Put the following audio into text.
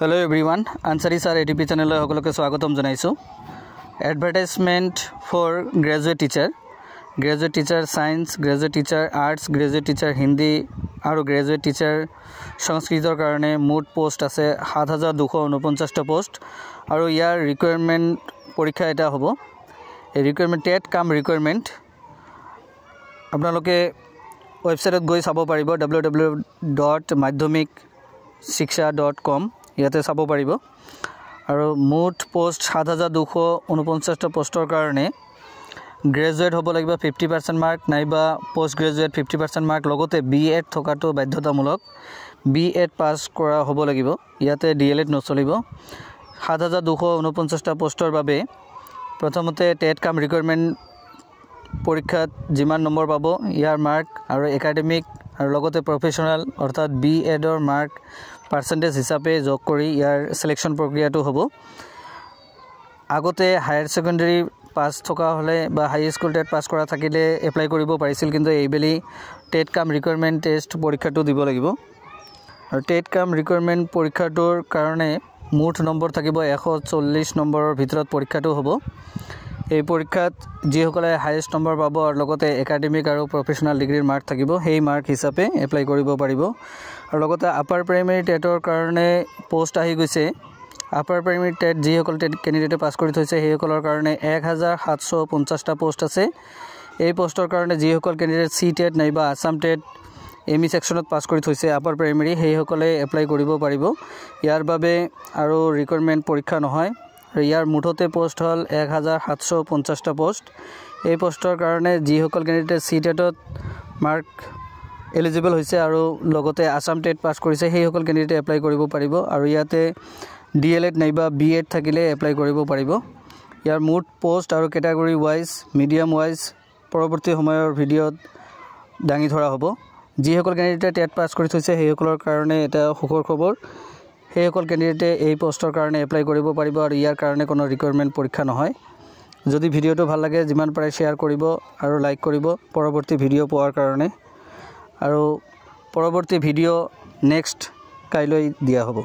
Hello everyone, Ansari sir ATP channel সকলকে স্বাগতম জনাইছো। Advertisement for graduate teacher science, graduate teacher arts, graduate teacher Hindi আৰু graduate teacher সংস্কৃতৰ কাৰণে মোট পোষ্ট আছে 7249 টা পোষ্ট আৰু ইয়াৰ ৰিকোয়াৰমেন্ট পৰীক্ষা এটা হ'ব। এই ৰিকোয়াৰমেন্ট টেট কাম ৰিকোয়াৰমেন্ট আপোনালোকে ওয়েবসাইটত গৈ চাব পাৰিব www.madhyamikshiksha.com ইয়াতে চাব পাৰিব আৰু মোট পোষ্ট 7249 টা পোষ্টৰ কাৰণে গ্ৰেজুৱেট হ'ব লাগিব 50% মাৰ্ক নাইবা পোষ্ট গ্ৰেজুৱেট 50% মাৰ্ক লগতে বিএড থকাটো বাধ্যতামূলক বিএড পাস কৰা হ'ব লাগিব ইয়াতে ডিএলএড নচলিব 7249 টা পোষ্টৰ বাবে প্ৰথমতে টেট কাম ৰিকোয়াৰমেন্ট পৰীক্ষাত যিমান নম্বৰ পাব ইয়াৰ মাৰ্ক আৰু একাডেমিক আৰু লগতে প্ৰফেশনাল অৰ্থাৎ বিএডৰ মাৰ্ক পাৰ্সেন্টেজ হিচাপে যোগ কৰি ইয়াৰ সিলেকশন প্ৰক্ৰিয়াটো হ'ব আগতে হায়াৰ সেকেন্ডাৰী পাস থকা হলে বা হাই স্কুল টেট পাস কৰা থাকিলে এপ্লাই কৰিব পাৰিছিল কিন্তু এইবেলি টেট কাম ৰিকোয়াৰমেন্ট টেষ্ট পৰীক্ষাটো দিব লাগিব আৰু টেট কাম ৰিকোয়াৰমেন্ট পৰীক্ষাটোৰ কাৰণে মুঠ নম্বৰ থাকিব 140 নম্বৰৰ ভিতৰত পৰীক্ষাটো হ'ব এই পৰীক্ষাত যিসকলে হাইয়েষ্ট নম্বৰ পাব আৰু লগতে একাডেমিক আৰু প্ৰফেশনাল ডিগ্ৰীৰ মাৰ্ক থাকিব সেই মাৰ্ক হিচাপে এপ্লাই কৰিব পাৰিব আৰু লগতে আপাৰ প্ৰাইমেৰী টেটৰ কাৰণে পোষ্ট আহি গৈছে আপাৰ প্ৰাইমেৰী টেট যিসকল টেট ক্যান্ডিডেটে পাস কৰি থৈছে সেইসকলৰ কাৰণে 1750 টা পোষ্ট আছে এই পোষ্টৰ কাৰণে যিসকল ক্যান্ডিডেট সি টেট নাইবা আসাম টেট এমই সেকশনত পাস কৰি থৈছে আপাৰ প্ৰাইমেৰী সেইসকলে এপ্লাই কৰিব পাৰিব ইয়াৰ বাবে আৰু ৰিকোয়াৰমেন্ট পৰীক্ষা নহয় ইয়াৰ মুঠতে পোষ্ট হল 1750 টা পোষ্ট এই পোষ্টৰ কাৰণে যিসকল ক্যান্ডিডেট সি টেটত মাৰ্ক এলিজিবল হৈছে আৰু লগতে আসাম টেট পাস কৰিছে সেইসকল ক্যান্ডিডেট এপ্লাই কৰিব পাৰিব আৰু ইয়াতে ডিএলএড নাইবা বিএড থাকিলে এপ্লাই কৰিব পাৰিব ইয়াৰ মুঠ পোষ্ট আৰু ক্যাটাগৰী ওয়াইজ মিডিয়াম ওয়াইজ পৰৱৰ্তী সময়ৰ ভিডিঅত দাঙি ধৰা হ'ব যিসকল ক্যান্ডিডেট টেট পাস কৰি থৈছে সেইসকলৰ কাৰণে এটা সুখৰ খবৰ সেইসকল ক্যান্ডিডেটে এই পোষ্টৰ কাৰণে এপ্লাই কৰিব পাৰিব আৰু ইয়াৰ কাৰণে কোনো ৰিকোয়াৰমেন্ট পৰীক্ষা নহয় যদি ভিডিঅটো ভাল লাগে যিমান পাৰে শেয়াৰ কৰিব আৰু লাইক কৰিব পৰৱৰ্তী ভিডিঅ পোৱাৰ কাৰণে আৰু পৰৱৰ্তী ভিডিঅ নেক্সট কাইলৈ দিয়া হ'ব